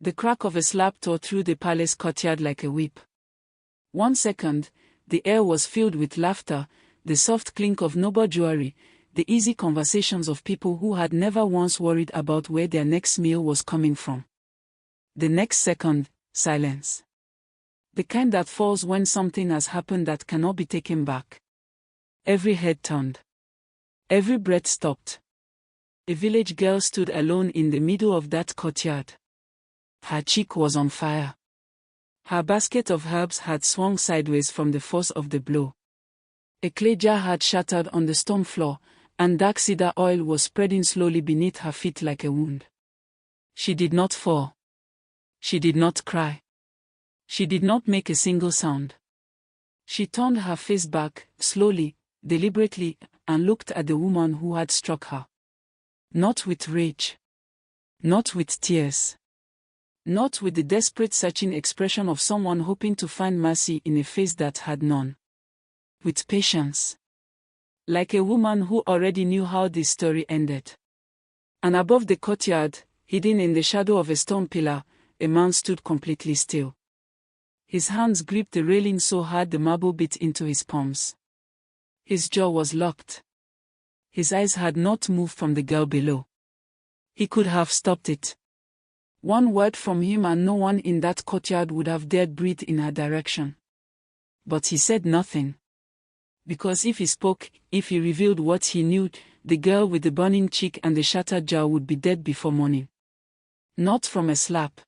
The crack of a slap tore through the palace courtyard like a whip. 1 second, the air was filled with laughter, the soft clink of noble jewelry, the easy conversations of people who had never once worried about where their next meal was coming from. The next second, silence. The kind that falls when something has happened that cannot be taken back. Every head turned. Every breath stopped. A village girl stood alone in the middle of that courtyard. Her cheek was on fire. Her basket of herbs had swung sideways from the force of the blow. A clay jar had shattered on the stone floor, and dark cedar oil was spreading slowly beneath her feet like a wound. She did not fall. She did not cry. She did not make a single sound. She turned her face back, slowly, deliberately, and looked at the woman who had struck her. Not with rage. Not with tears. Not with the desperate searching expression of someone hoping to find mercy in a face that had none. With patience. Like a woman who already knew how this story ended. And above the courtyard, hidden in the shadow of a stone pillar, a man stood completely still. His hands gripped the railing so hard the marble bit into his palms. His jaw was locked. His eyes had not moved from the girl below. He could have stopped it. One word from him and no one in that courtyard would have dared breathe in her direction. But he said nothing. Because if he spoke, if he revealed what he knew, the girl with the burning cheek and the shattered jaw would be dead before morning. Not from a slap.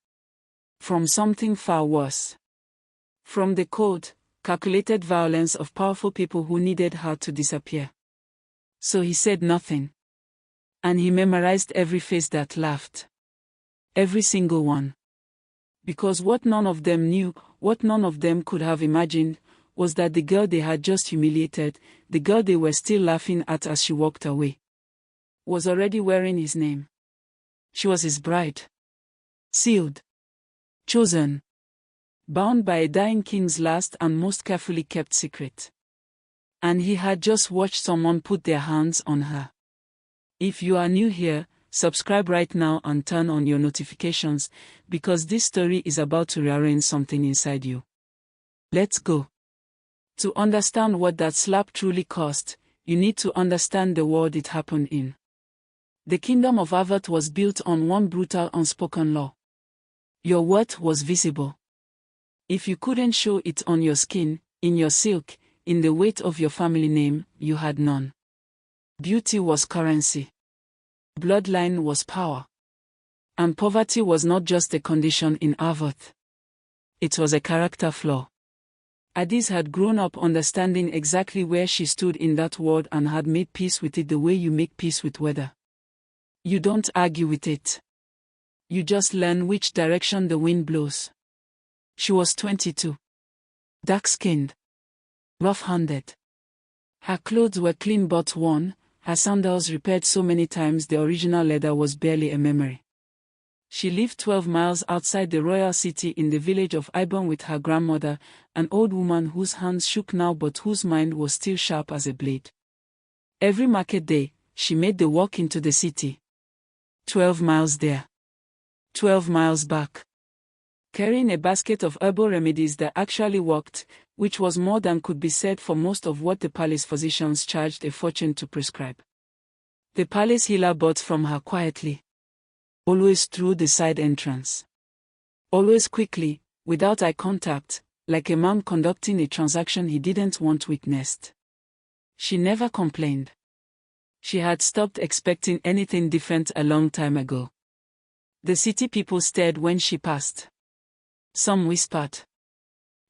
From something far worse. From the cold, calculated violence of powerful people who needed her to disappear. So he said nothing. And he memorized every face that laughed. Every single one. Because what none of them knew, what none of them could have imagined, was that the girl they had just humiliated, the girl they were still laughing at as she walked away, was already wearing his name. She was his bride. Sealed. Chosen. Bound by a dying king's last and most carefully kept secret. And he had just watched someone put their hands on her. If you are new here, subscribe right now and turn on your notifications, because this story is about to rearrange something inside you. Let's go. To understand what that slap truly cost, you need to understand the world it happened in. The kingdom of Avert was built on one brutal unspoken law. Your worth was visible. If you couldn't show it on your skin, in your silk, in the weight of your family name, you had none. Beauty was currency. Bloodline was power. And poverty was not just a condition in Avert. It was a character flaw. Adis had grown up understanding exactly where she stood in that world and had made peace with it the way you make peace with weather. You don't argue with it. You just learn which direction the wind blows. She was 22. Dark-skinned. Rough-handed. Her clothes were clean but worn, her sandals repaired so many times the original leather was barely a memory. She lived 12 miles outside the royal city in the village of Ibon with her grandmother, an old woman whose hands shook now but whose mind was still sharp as a blade. Every market day, she made the walk into the city. 12 miles there. 12 miles back. Carrying a basket of herbal remedies that actually worked, which was more than could be said for most of what the palace physicians charged a fortune to prescribe. The palace healer bought from her quietly. Always through the side entrance. Always quickly, without eye contact, like a man conducting a transaction he didn't want witnessed. She never complained. She had stopped expecting anything different a long time ago. The city people stared when she passed. Some whispered.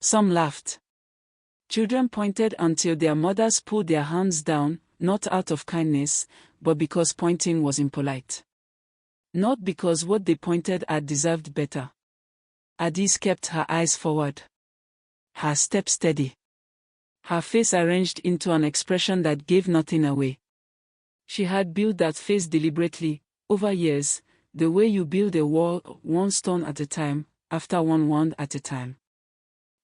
Some laughed. Children pointed until their mothers pulled their hands down, not out of kindness, but because pointing was impolite. Not because what they pointed at deserved better. Adis kept her eyes forward. Her step steady. Her face arranged into an expression that gave nothing away. She had built that face deliberately, over years, the way you build a wall, one stone at a time, after one wound at a time.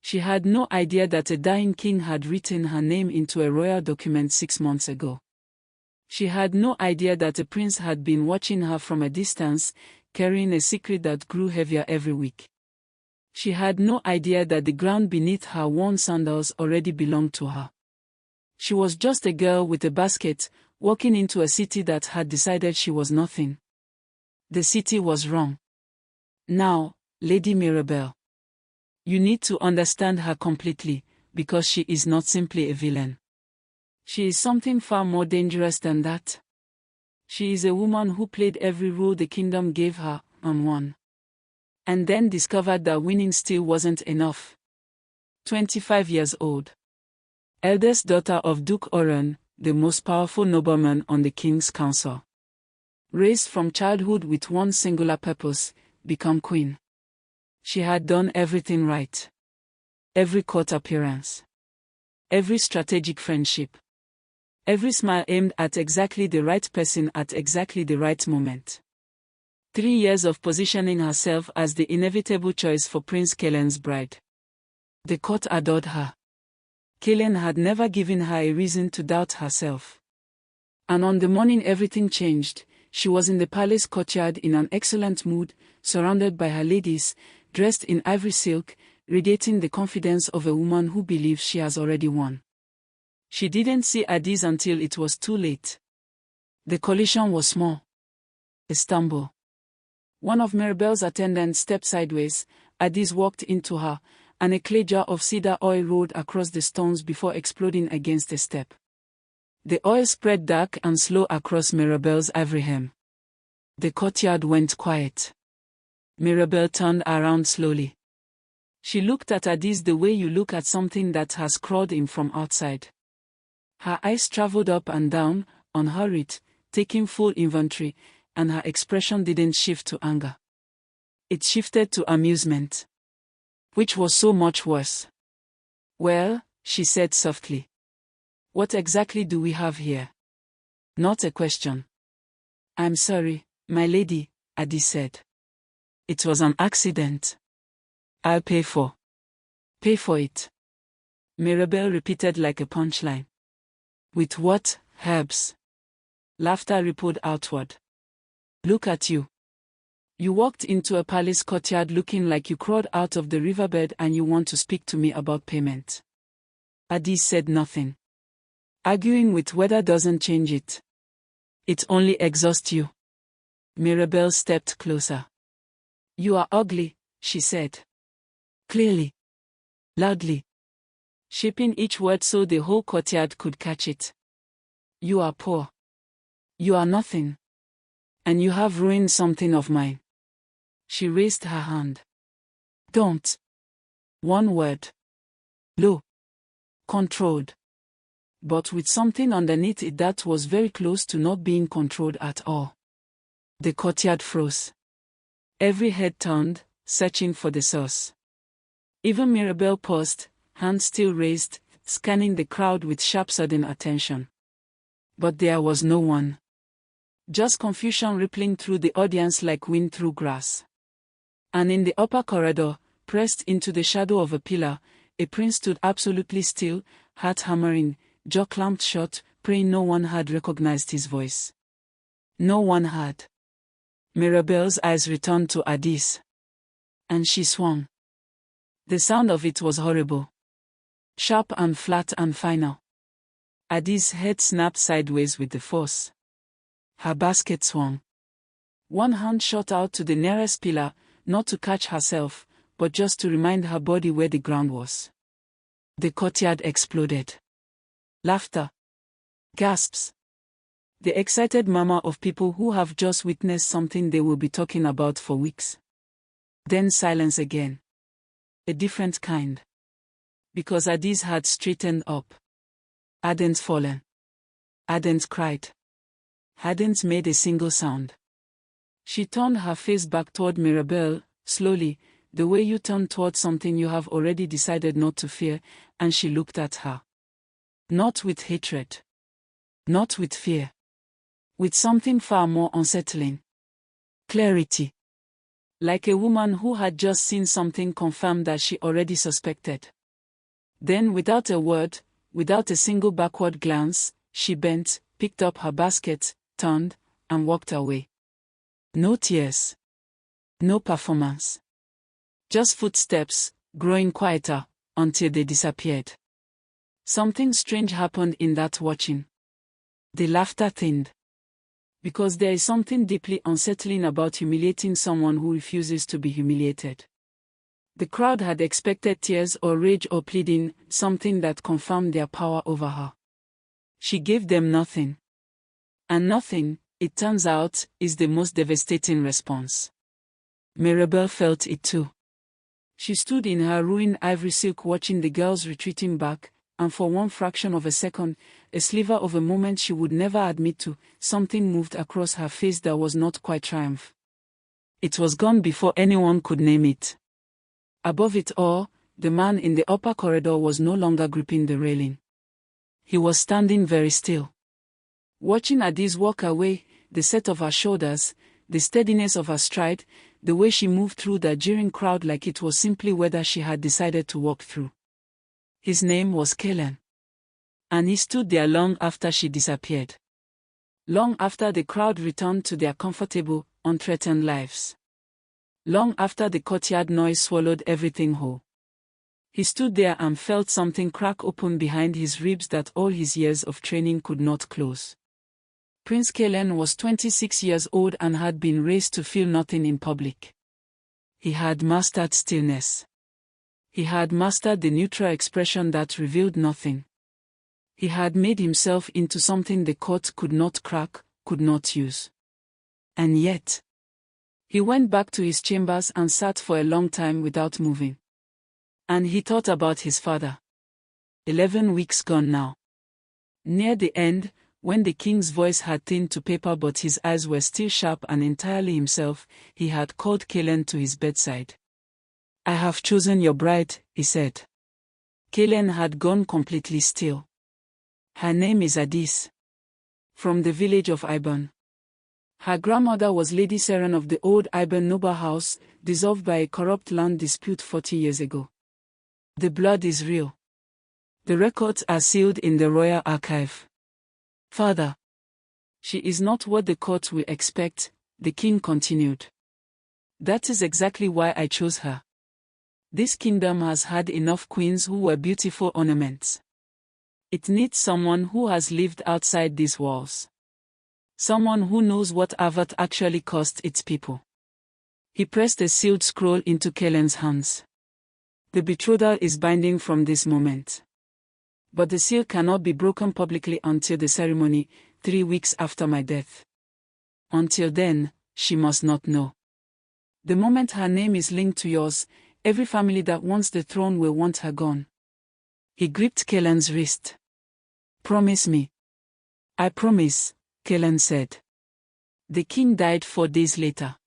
She had no idea that a dying king had written her name into a royal document 6 months ago. She had no idea that a prince had been watching her from a distance, carrying a secret that grew heavier every week. She had no idea that the ground beneath her worn sandals already belonged to her. She was just a girl with a basket, walking into a city that had decided she was nothing. The city was wrong. Now, Lady Mirabel. You need to understand her completely, because she is not simply a villain. She is something far more dangerous than that. She is a woman who played every role the kingdom gave her, and won. And then discovered that winning still wasn't enough. 25 years old. Eldest daughter of Duke Oran, the most powerful nobleman on the king's council. Raised from childhood with one singular purpose, become queen. She had done everything right. Every court appearance. Every strategic friendship. Every smile aimed at exactly the right person at exactly the right moment. 3 years of positioning herself as the inevitable choice for Prince Kaelin's bride. The court adored her. Kaelin had never given her a reason to doubt herself. And on the morning everything changed, she was in the palace courtyard in an excellent mood, surrounded by her ladies, dressed in ivory silk, radiating the confidence of a woman who believes she has already won. She didn't see Adis until it was too late. The collision was small. A stumble. One of Mirabel's attendants stepped sideways, Adis walked into her, and a clay jar of cedar oil rolled across the stones before exploding against a step. The oil spread dark and slow across Mirabel's ivory hem. The courtyard went quiet. Mirabel turned around slowly. She looked at Adis the way you look at something that has crawled in from outside. Her eyes traveled up and down, unhurried, taking full inventory, and her expression didn't shift to anger. It shifted to amusement. Which was so much worse. Well, she said softly. What exactly do we have here? Not a question. I'm sorry, my lady, Adis said. It was an accident. I'll pay for it. Mirabel repeated like a punchline. With what, herbs? Laughter rippled outward. Look at you. You walked into a palace courtyard looking like you crawled out of the riverbed and you want to speak to me about payment. Adis said nothing. Arguing with weather doesn't change it. It only exhausts you. Mirabel stepped closer. You are ugly, she said. Clearly. Loudly. Shaping each word so the whole courtyard could catch it. You are poor. You are nothing. And you have ruined something of mine. She raised her hand. Don't. One word. Low. Controlled. But with something underneath it that was very close to not being controlled at all. The courtyard froze. Every head turned, searching for the source. Even Mirabel paused, hand still raised, scanning the crowd with sharp sudden attention. But there was no one. Just confusion rippling through the audience like wind through grass. And in the upper corridor, pressed into the shadow of a pillar, a prince stood absolutely still, heart hammering, jaw clamped shut, praying no one had recognized his voice. No one had. Mirabel's eyes returned to Adis. And she swung. The sound of it was horrible. Sharp and flat and final. Adis' head snapped sideways with the force. Her basket swung. One hand shot out to the nearest pillar, not to catch herself, but just to remind her body where the ground was. The courtyard exploded. Laughter. Gasps. The excited murmur of people who have just witnessed something they will be talking about for weeks. Then silence again. A different kind. Because Adis had straightened up. Hadn't fallen. Hadn't cried. Hadn't made a single sound. She turned her face back toward Mirabel, slowly, the way you turn toward something you have already decided not to fear, and she looked at her. Not with hatred. Not with fear. With something far more unsettling. Clarity. Like a woman who had just seen something confirmed that she already suspected. Then without a word, without a single backward glance, she bent, picked up her basket, turned, and walked away. No tears. No performance. Just footsteps, growing quieter, until they disappeared. Something strange happened in that watching. The laughter thinned. Because there is something deeply unsettling about humiliating someone who refuses to be humiliated. The crowd had expected tears or rage or pleading, something that confirmed their power over her. She gave them nothing. And nothing, it turns out, is the most devastating response. Mirabel felt it too. She stood in her ruined ivory silk watching the girls retreating back, and for one fraction of a second, a sliver of a moment she would never admit to, something moved across her face that was not quite triumph. It was gone before anyone could name it. Above it all, the man in the upper corridor was no longer gripping the railing. He was standing very still. Watching Adiz walk away, the set of her shoulders, the steadiness of her stride, the way she moved through the jeering crowd like it was simply weather she had decided to walk through. His name was Kellen. And he stood there long after she disappeared. Long after the crowd returned to their comfortable, unthreatened lives. Long after the courtyard noise swallowed everything whole. He stood there and felt something crack open behind his ribs that all his years of training could not close. Prince Kellen was 26 years old and had been raised to feel nothing in public. He had mastered stillness. He had mastered the neutral expression that revealed nothing. He had made himself into something the court could not crack, could not use. And yet, he went back to his chambers and sat for a long time without moving. And he thought about his father. 11 weeks gone now. Near the end, when the king's voice had thinned to paper but his eyes were still sharp and entirely himself, he had called Kellen to his bedside. "I have chosen your bride," he said. Kellen had gone completely still. "Her name is Adiz. From the village of Iban. Her grandmother was Lady Seren of the old Iban noble house, dissolved by a corrupt land dispute 40 years ago. The blood is real. The records are sealed in the royal archive. Father. She is not what the court will expect," the king continued. "That is exactly why I chose her. This kingdom has had enough queens who were beautiful ornaments. It needs someone who has lived outside these walls. Someone who knows what Avat actually cost its people." He pressed a sealed scroll into Kellen's hands. "The betrothal is binding from this moment. But the seal cannot be broken publicly until the ceremony, 3 weeks after my death. Until then, she must not know. The moment her name is linked to yours, every family that wants the throne will want her gone." He gripped Kellen's wrist. "Promise me." "I promise," Kellen said. The king died 4 days later.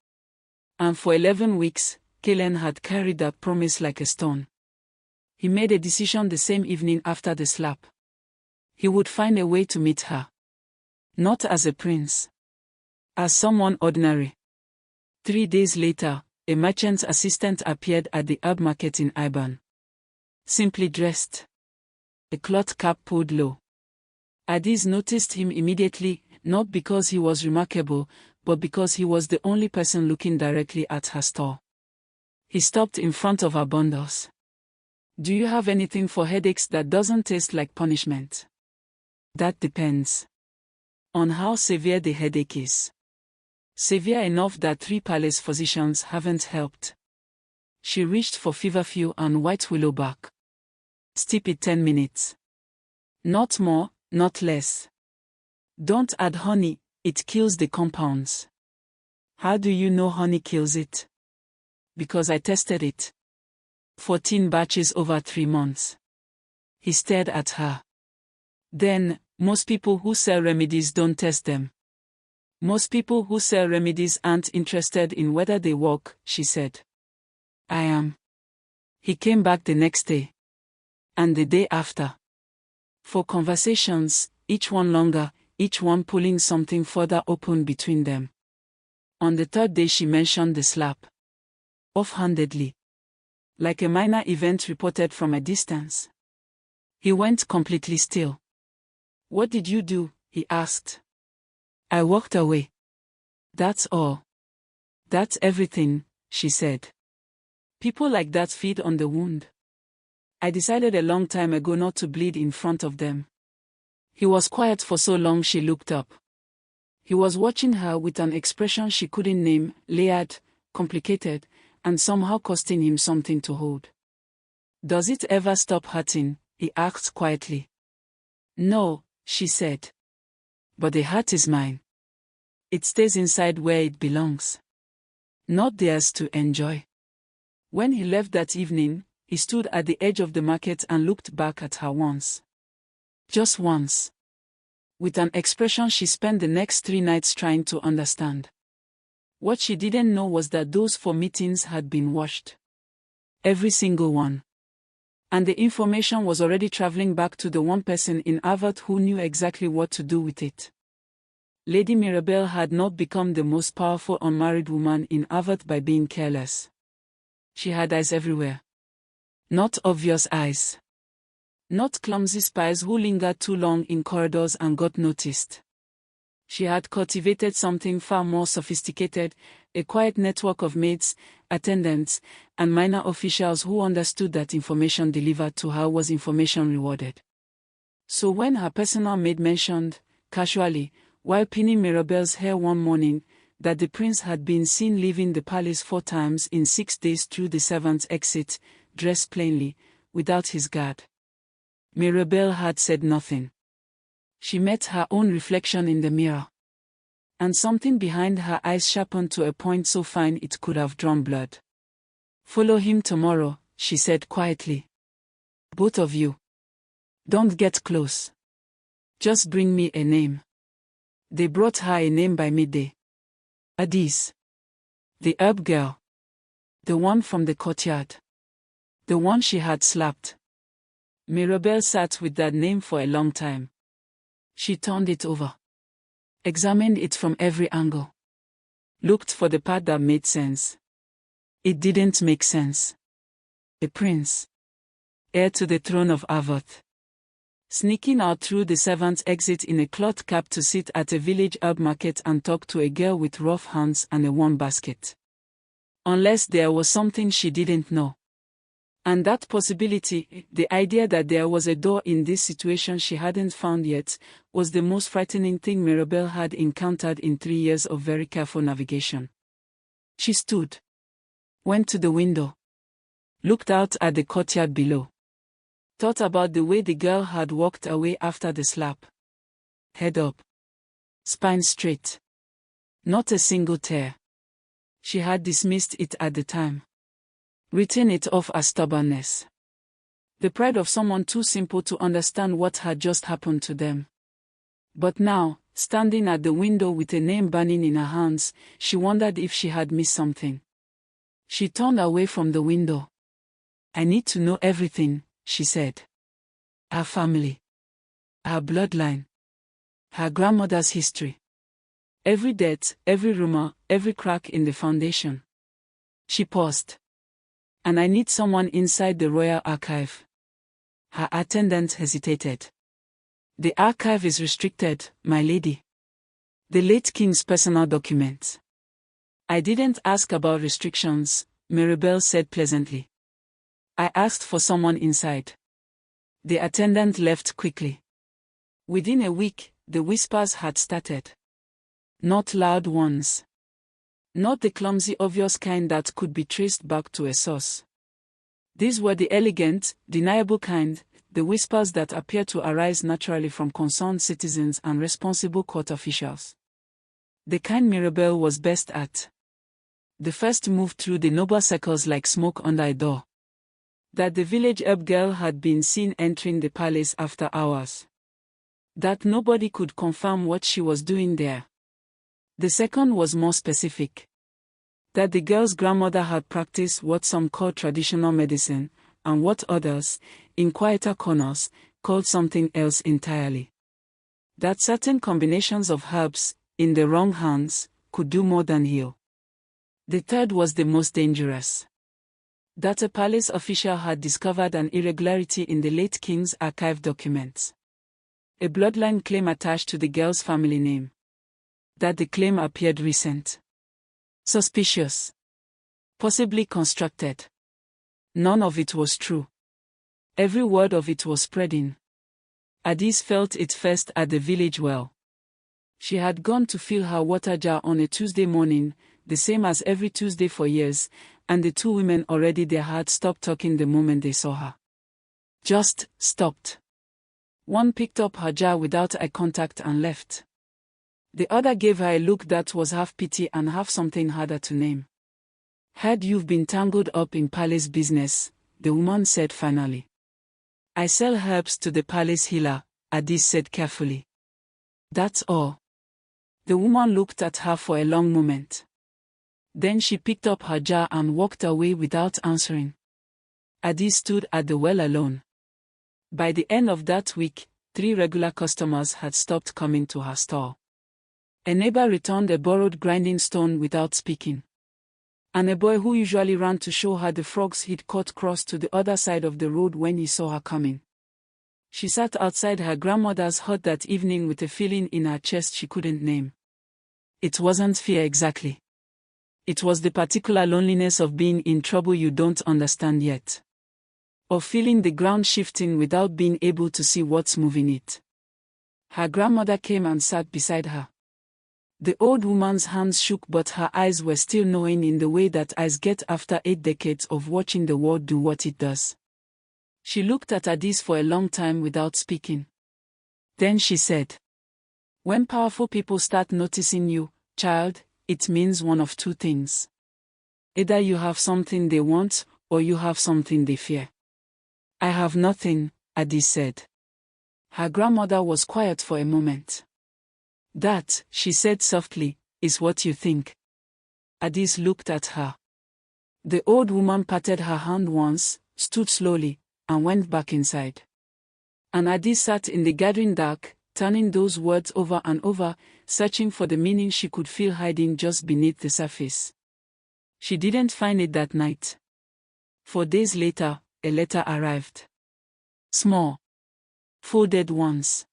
And for 11 weeks, Kellen had carried that promise like a stone. He made a decision the same evening after the slap. He would find a way to meet her. Not as a prince. As someone ordinary. 3 days later, a merchant's assistant appeared at the herb market in Iban. Simply dressed. A cloth cap pulled low. Adiz noticed him immediately, not because he was remarkable, but because he was the only person looking directly at her store. He stopped in front of her bundles. "Do you have anything for headaches that doesn't taste like punishment?" "That depends on how severe the headache is. Severe enough that 3 palace physicians haven't helped." She reached for feverfew and white willow bark. "Steep it 10 minutes. Not more, not less. Don't add honey, it kills the compounds." "How do you know honey kills it?" "Because I tested it. 14 batches over 3 months. He stared at her. "Then, most people who sell remedies don't test them. Most people who sell remedies aren't interested in whether they work," she said. "I am." He came back the next day. And the day after. For conversations, each one longer, each one pulling something further open between them. On the 3rd day she mentioned the slap. Offhandedly. Like a minor event reported from a distance. He went completely still. "What did you do?" he asked. I walked away. That's all. That's everything, she said. People like that feed on the wound. I decided a long time ago not to bleed in front of them. He was quiet for so long she looked up. He was watching her with an expression she couldn't name, layered, complicated, and somehow costing him something to hold. Does it ever stop hurting? He asked quietly. No, she said. But the heart is mine. It stays inside where it belongs. Not theirs to enjoy. When he left that evening, he stood at the edge of the market and looked back at her once. Just once. With an expression she spent the next 3 nights trying to understand. What she didn't know was that those 4 meetings had been watched. Every single one. And the information was already traveling back to the one person in Harvard who knew exactly what to do with it. Lady Mirabel had not become the most powerful unmarried woman in Harvard by being careless. She had eyes everywhere. Not obvious eyes. Not clumsy spies who lingered too long in corridors and got noticed. She had cultivated something far more sophisticated, a quiet network of maids, attendants, and minor officials who understood that information delivered to her was information rewarded. So when her personal maid mentioned, casually, while pinning Mirabel's hair one morning, that the prince had been seen leaving the palace 4 times in 6 days through the 7th exit, dressed plainly, without his guard, Mirabel had said nothing. She met her own reflection in the mirror. And something behind her eyes sharpened to a point so fine it could have drawn blood. Follow him tomorrow, she said quietly. Both of you. Don't get close. Just bring me a name. They brought her a name by midday. Adise. The herb girl. The one from the courtyard. The one she had slapped. Mirabel sat with that name for a long time. She turned it over. Examined it from every angle. Looked for the part that made sense. It didn't make sense. A prince. Heir to the throne of Harvard. Sneaking out through the 7th exit in a cloth cap to sit at a village herb market and talk to a girl with rough hands and a worn basket. Unless there was something she didn't know. And that possibility, the idea that there was a door in this situation she hadn't found yet, was the most frightening thing Mirabel had encountered in 3 years of very careful navigation. She stood. Went to the window. Looked out at the courtyard below. Thought about the way the girl had walked away after the slap. Head up. Spine straight. Not a single tear. She had dismissed it at the time. Written it off as stubbornness. The pride of someone too simple to understand what had just happened to them. But now, standing at the window with a name burning in her hands, she wondered if she had missed something. She turned away from the window. I need to know everything, she said. Her family. Her bloodline. Her grandmother's history. Every death, every rumor, every crack in the foundation. She paused. And I need someone inside the royal archive. Her attendant hesitated. The archive is restricted, my lady. The late king's personal documents. I didn't ask about restrictions, Mirabel said pleasantly. I asked for someone inside. The attendant left quickly. Within a week, the whispers had started. Not loud ones. Not the clumsy obvious kind that could be traced back to a source. These were the elegant, deniable kind, the whispers that appear to arise naturally from concerned citizens and responsible court officials. The kind Mirabel was best at. The first moved through the noble circles like smoke under a door. That the village herb girl had been seen entering the palace after hours. That nobody could confirm what she was doing there. The second was more specific. That the girl's grandmother had practiced what some call traditional medicine, and what others, in quieter corners, called something else entirely. That certain combinations of herbs, in the wrong hands, could do more than heal. The third was the most dangerous. That a palace official had discovered an irregularity in the late king's archive documents. A bloodline claim attached to the girl's family name. That the claim appeared recent. Suspicious. Possibly constructed. None of it was true. Every word of it was spreading. Addis felt it first at the village well. She had gone to fill her water jar on a Tuesday morning, the same as every Tuesday for years, and the two women already there had stopped talking the moment they saw her. Just stopped. One picked up her jar without eye contact and left. The other gave her a look that was half pity and half something harder to name. Heard you've been tangled up in palace business, the woman said finally. I sell herbs to the palace healer, Addis said carefully. That's all. The woman looked at her for a long moment. Then she picked up her jar and walked away without answering. Addis stood at the well alone. By the end of that week, 3 regular customers had stopped coming to her store. A neighbor returned a borrowed grinding stone without speaking. And a boy who usually ran to show her the frogs he'd caught crossed to the other side of the road when he saw her coming. She sat outside her grandmother's hut that evening with a feeling in her chest she couldn't name. It wasn't fear exactly. It was the particular loneliness of being in trouble you don't understand yet. Of feeling the ground shifting without being able to see what's moving it. Her grandmother came and sat beside her. The old woman's hands shook but her eyes were still knowing in the way that eyes get after 8 decades of watching the world do what it does. She looked at Addis for a long time without speaking. Then she said, when powerful people start noticing you, child, it means one of 2 things. Either you have something they want, or you have something they fear. I have nothing, Addis said. Her grandmother was quiet for a moment. That, she said softly, is what you think. Addis looked at her. The old woman patted her hand once, stood slowly, and went back inside. And Addis sat in the gathering dark, turning those words over and over, searching for the meaning she could feel hiding just beneath the surface. She didn't find it that night. 4 days later, a letter arrived. Small. Folded once.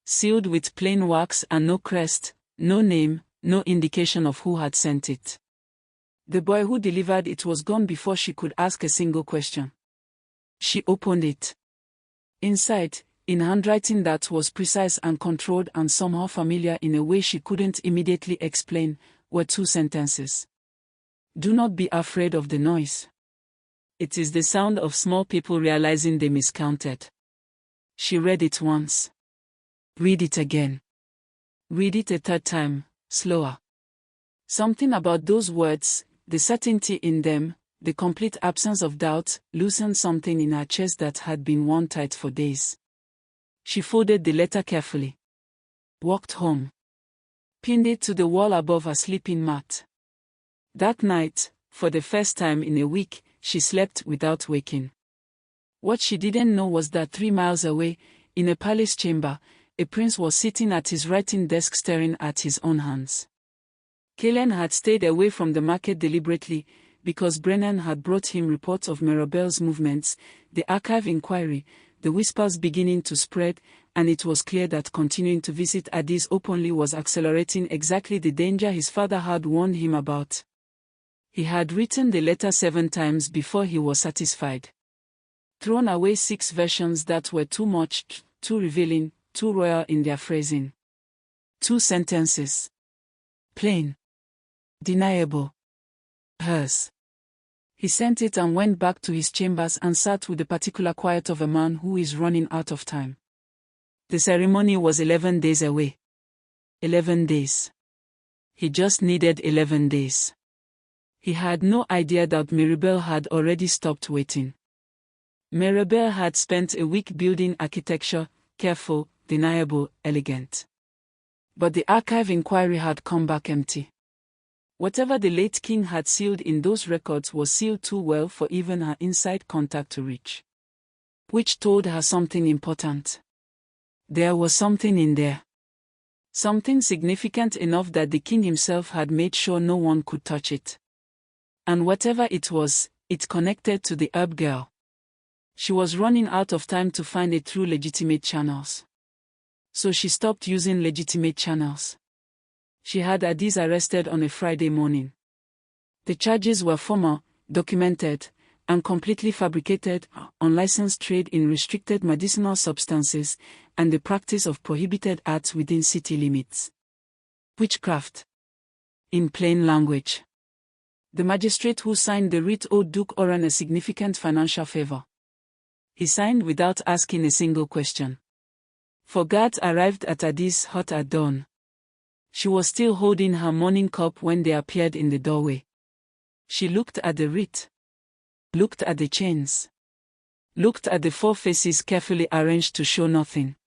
Sealed with plain wax and no crest, no name, no indication of who had sent it. The boy who delivered it was gone before she could ask a single question. She opened it. Inside, in handwriting that was precise and controlled and somehow familiar in a way she couldn't immediately explain, were 2 sentences. Do not be afraid of the noise. It is the sound of small people realizing they miscounted. She read it once. Read it again. Read it a 3rd time, slower. Something about those words, the certainty in them, the complete absence of doubt, loosened something in her chest that had been worn tight for days. She folded the letter carefully. Walked home. Pinned it to the wall above her sleeping mat. That night, for the first time in a week, she slept without waking. What she didn't know was that 3 miles away, in a palace chamber, a prince was sitting at his writing desk staring at his own hands. Kalen had stayed away from the market deliberately, because Brennan had brought him reports of Mirabel's movements, the archive inquiry, the whispers beginning to spread, and it was clear that continuing to visit Addis openly was accelerating exactly the danger his father had warned him about. He had written the letter 7 times before he was satisfied. Thrown away 6 versions that were too much, too revealing, too royal in their phrasing. 2 sentences. Plain. Deniable. Hers. He sent it and went back to his chambers and sat with the particular quiet of a man who is running out of time. The ceremony was 11 days away. 11 days. He just needed 11 days. He had no idea that Mirabel had already stopped waiting. Mirabel had spent a week building architecture, careful, deniable, elegant. But the archive inquiry had come back empty. Whatever the late king had sealed in those records was sealed too well for even her inside contact to reach. Which told her something important. There was something in there. Something significant enough that the king himself had made sure no one could touch it. And whatever it was, it connected to the herb girl. She was running out of time to find it through legitimate channels. So she stopped using legitimate channels. She had Addis arrested on a Friday morning. The charges were formal, documented, and completely fabricated: unlicensed trade in restricted medicinal substances, and the practice of prohibited arts within city limits. Witchcraft. In plain language. The magistrate who signed the writ owed Duke Oran a significant financial favor. He signed without asking a single question. For guards arrived at Addis hut at dawn. She was still holding her morning cup when they appeared in the doorway. She looked at the writ. Looked at the chains. Looked at the 4 faces carefully arranged to show nothing.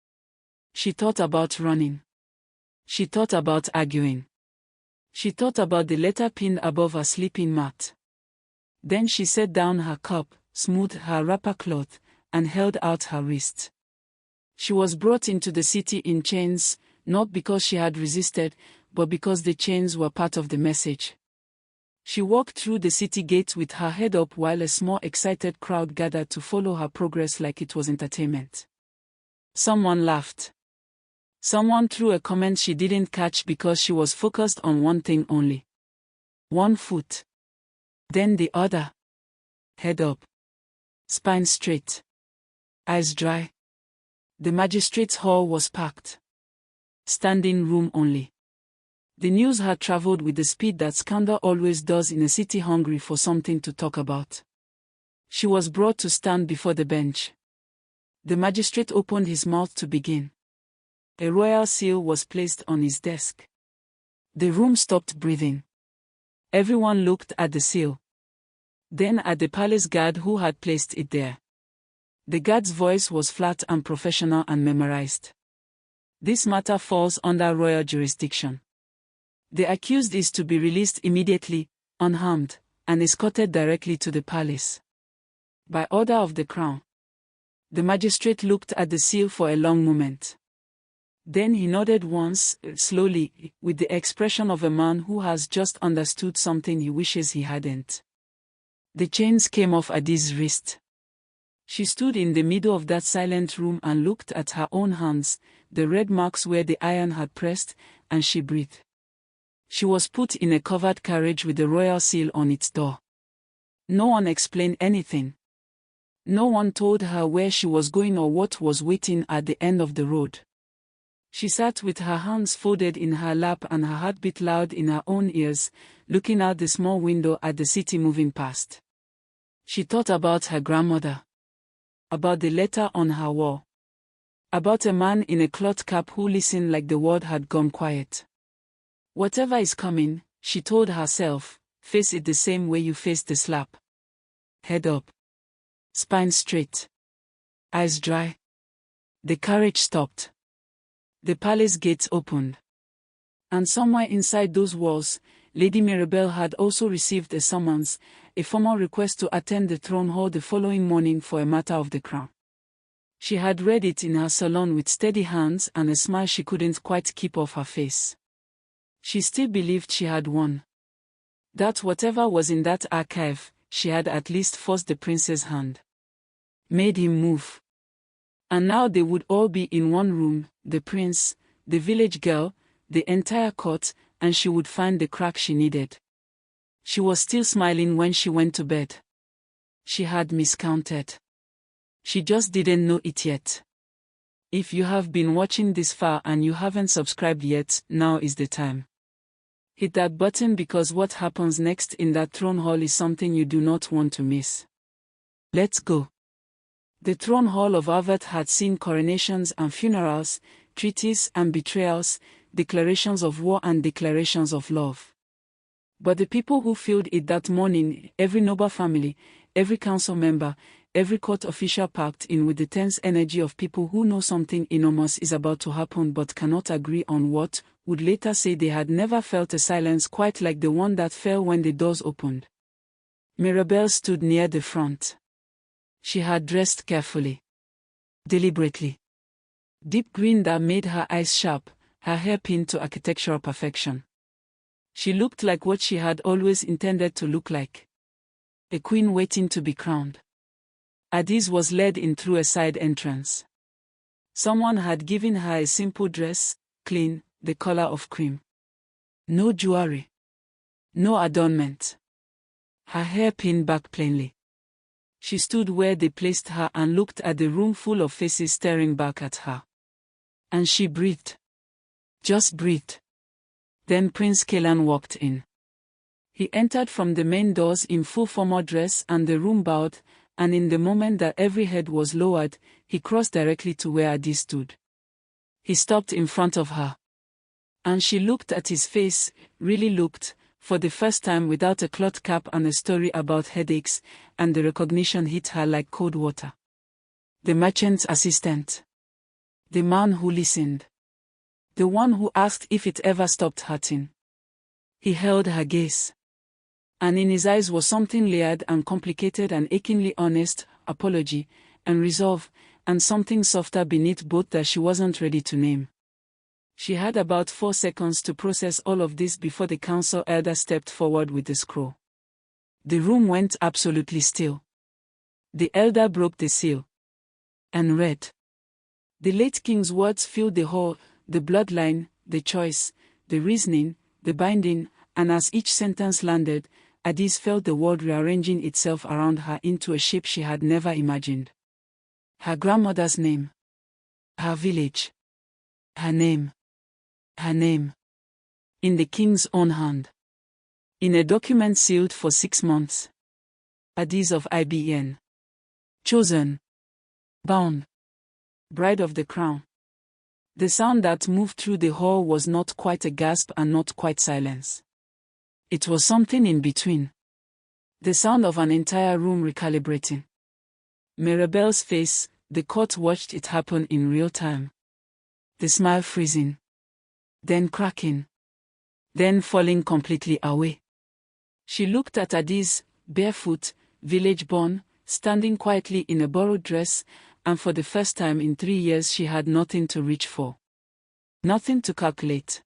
She thought about running. She thought about arguing. She thought about the letter pinned above her sleeping mat. Then she set down her cup, smoothed her wrapper cloth, and held out her wrist. She was brought into the city in chains, not because she had resisted, but because the chains were part of the message. She walked through the city gates with her head up while a small excited crowd gathered to follow her progress like it was entertainment. Someone laughed. Someone threw a comment she didn't catch because she was focused on one thing only. One foot. Then the other. Head up. Spine straight. Eyes dry. The magistrate's hall was packed. Standing room only. The news had traveled with the speed that scandal always does in a city hungry for something to talk about. She was brought to stand before the bench. The magistrate opened his mouth to begin. A royal seal was placed on his desk. The room stopped breathing. Everyone looked at the seal. Then at the palace guard who had placed it there. The guard's voice was flat and professional and memorized. This matter falls under royal jurisdiction. The accused is to be released immediately, unharmed, and escorted directly to the palace. By order of the crown. The magistrate looked at the seal for a long moment. Then he nodded once, slowly, with the expression of a man who has just understood something he wishes he hadn't. The chains came off Addis' wrist. She stood in the middle of that silent room and looked at her own hands, the red marks where the iron had pressed, and she breathed. She was put in a covered carriage with the royal seal on its door. No one explained anything. No one told her where she was going or what was waiting at the end of the road. She sat with her hands folded in her lap and her heart beat loud in her own ears, looking out the small window at the city moving past. She thought about her grandmother. About the letter on her wall. About a man in a cloth cap who listened like the world had gone quiet. Whatever is coming, she told herself, face it the same way you faced the slap. Head up. Spine straight. Eyes dry. The carriage stopped. The palace gates opened. And somewhere inside those walls, Lady Mirabel had also received a summons, a formal request to attend the throne hall the following morning for a matter of the crown. She had read it in her salon with steady hands and a smile she couldn't quite keep off her face. She still believed she had won. That whatever was in that archive, she had at least forced the prince's hand. Made him move. And now they would all be in one room, the prince, the village girl, the entire court, and she would find the crack she needed. She was still smiling when she went to bed. She had miscounted. She just didn't know it yet. If you have been watching this far and you haven't subscribed yet, now is the time. Hit that button because what happens next in that throne hall is something you do not want to miss. Let's go. The throne hall of Harvard had seen coronations and funerals, treaties and betrayals, declarations of war and declarations of love. But the people who filled it that morning, every noble family, every council member, every court official packed in with the tense energy of people who know something enormous is about to happen but cannot agree on what, would later say they had never felt a silence quite like the one that fell when the doors opened. Mirabel stood near the front. She had dressed carefully. Deliberately. Deep green that made her eyes sharp, her hair pinned to architectural perfection. She looked like what she had always intended to look like. A queen waiting to be crowned. Addis was led in through a side entrance. Someone had given her a simple dress, clean, the color of cream. No jewelry. No adornment. Her hair pinned back plainly. She stood where they placed her and looked at the room full of faces staring back at her. And she breathed. Just breathed. Then Prince Kalan walked in. He entered from the main doors in full formal dress, and the room bowed, and in the moment that every head was lowered, he crossed directly to where Adi stood. He stopped in front of her. And she looked at his face, really looked, for the first time without a cloth cap and a story about headaches, and the recognition hit her like cold water. The merchant's assistant. The man who listened. The one who asked if it ever stopped hurting. He held her gaze. And in his eyes was something layered and complicated and achingly honest, apology, and resolve, and something softer beneath both that she wasn't ready to name. She had about 4 seconds to process all of this before the council elder stepped forward with the scroll. The room went absolutely still. The elder broke the seal. And read. The late king's words filled the hall, the bloodline, the choice, the reasoning, the binding, and as each sentence landed, Adis felt the world rearranging itself around her into a shape she had never imagined. Her grandmother's name. Her village. Her name. Her name. In the king's own hand. In a document sealed for 6 months. Adis of IBN. Chosen. Bound. Bride of the crown. The sound that moved through the hall was not quite a gasp and not quite silence. It was something in between. The sound of an entire room recalibrating. Mirabel's face, the court watched it happen in real time. The smile freezing. Then cracking. Then falling completely away. She looked at Adis, barefoot, village-born, standing quietly in a borrowed dress, and for the first time in 3 years she had nothing to reach for. Nothing to calculate.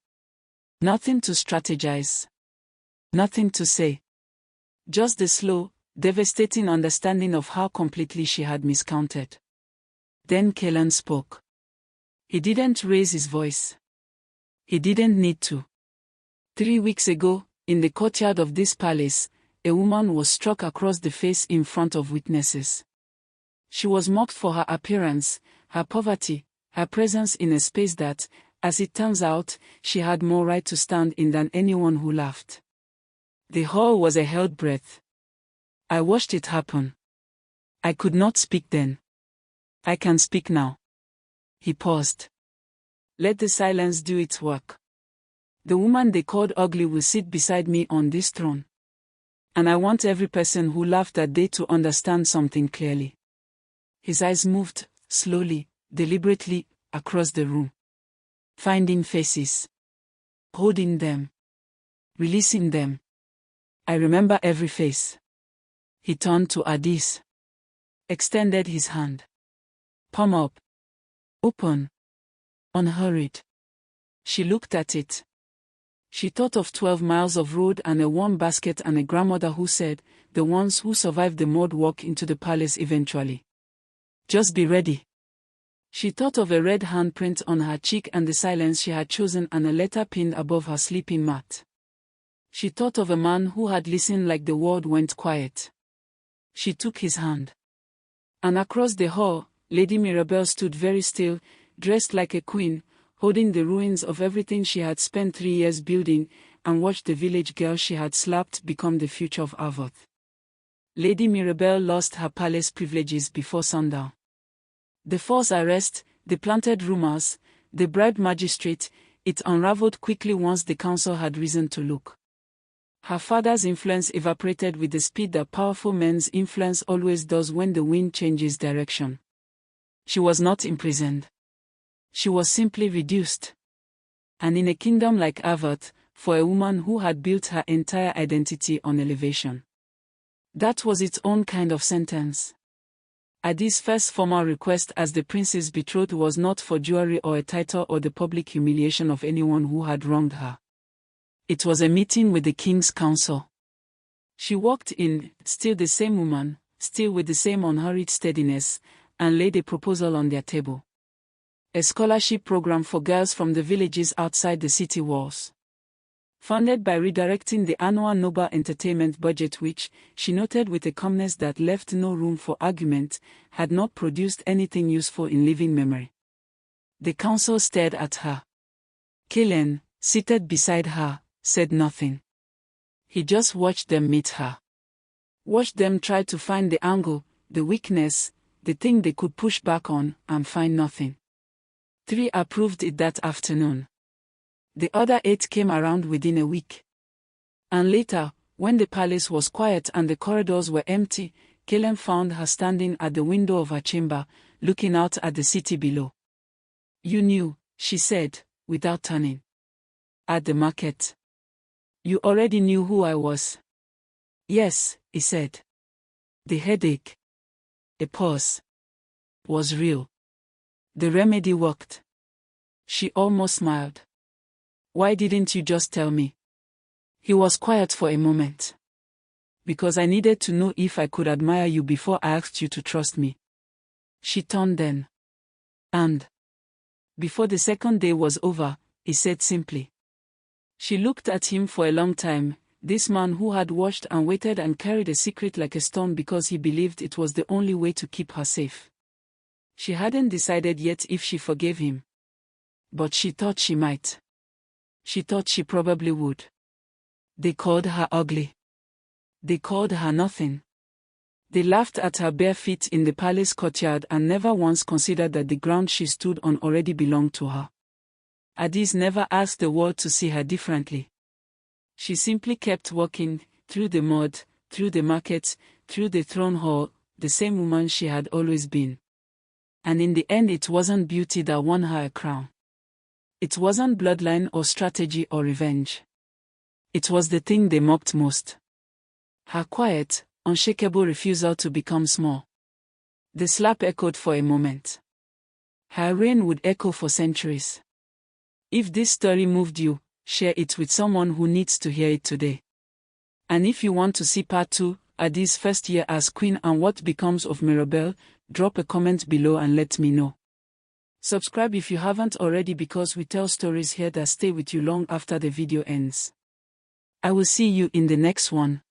Nothing to strategize. Nothing to say. Just the slow, devastating understanding of how completely she had miscounted. Then Kalan spoke. He didn't raise his voice. He didn't need to. 3 weeks ago, in the courtyard of this palace, a woman was struck across the face in front of witnesses. She was mocked for her appearance, her poverty, her presence in a space that, as it turns out, she had more right to stand in than anyone who laughed. The hall was a held breath. I watched it happen. I could not speak then. I can speak now. He paused. Let the silence do its work. The woman they called ugly will sit beside me on this throne. And I want every person who laughed that day to understand something clearly. His eyes moved, slowly, deliberately, across the room. Finding faces. Holding them. Releasing them. I remember every face. He turned to Adis. Extended his hand. Palm up. Open. Unhurried. She looked at it. She thought of 12 miles of road and a warm basket and a grandmother who said, the ones who survived the mud walk into the palace eventually. Just be ready. She thought of a red handprint on her cheek and the silence she had chosen and a letter pinned above her sleeping mat. She thought of a man who had listened like the world went quiet. She took his hand. And across the hall, Lady Mirabel stood very still, dressed like a queen, holding the ruins of everything she had spent 3 years building, and watched the village girl she had slapped become the future of Avoth. Lady Mirabel lost her palace privileges before sundown. The false arrest, the planted rumors, the bribed magistrate, it unraveled quickly once the council had reason to look. Her father's influence evaporated with the speed that powerful men's influence always does when the wind changes direction. She was not imprisoned. She was simply reduced. And in a kingdom like Avoth, for a woman who had built her entire identity on elevation. That was its own kind of sentence. Adi's first formal request as the prince's betrothed was not for jewelry or a title or the public humiliation of anyone who had wronged her. It was a meeting with the king's council. She walked in, still the same woman, still with the same unhurried steadiness, and laid a proposal on their table. a scholarship program for girls from the villages outside the city walls. Funded by redirecting the annual Noble entertainment budget which, she noted with a calmness that left no room for argument, had not produced anything useful in living memory. The council stared at her. Kellen, seated beside her, said nothing. He just watched them meet her. Watched them try to find the angle, the weakness, the thing they could push back on, and find nothing. 3 approved it that afternoon. The other 8 came around within a week. And later, when the palace was quiet and the corridors were empty, Kellen found her standing at the window of her chamber, looking out at the city below. "You knew," she said, without turning. "At the market. You already knew who I was." "Yes," he said. The headache, a pause, was real. The remedy worked. She almost smiled. "Why didn't you just tell me?" He was quiet for a moment. "Because I needed to know if I could admire you before I asked you to trust me." She turned then. "And?" Before the second day was over, he said simply. She looked at him for a long time, this man who had watched and waited and carried a secret like a stone because he believed it was the only way to keep her safe. She hadn't decided yet if she forgave him. But she thought she might. She thought she probably would. They called her ugly. They called her nothing. They laughed at her bare feet in the palace courtyard and never once considered that the ground she stood on already belonged to her. Addis never asked the world to see her differently. She simply kept walking, through the mud, through the markets, through the throne hall, the same woman she had always been. And in the end it wasn't beauty that won her a crown. It wasn't bloodline or strategy or revenge. It was the thing they mocked most. Her quiet, unshakable refusal to become small. The slap echoed for a moment. Her reign would echo for centuries. If this story moved you, share it with someone who needs to hear it today. And if you want to see part 2, Addis' first year as queen and what becomes of Mirabel, drop a comment below and let me know. Subscribe if you haven't already because we tell stories here that stay with you long after the video ends. I will see you in the next one.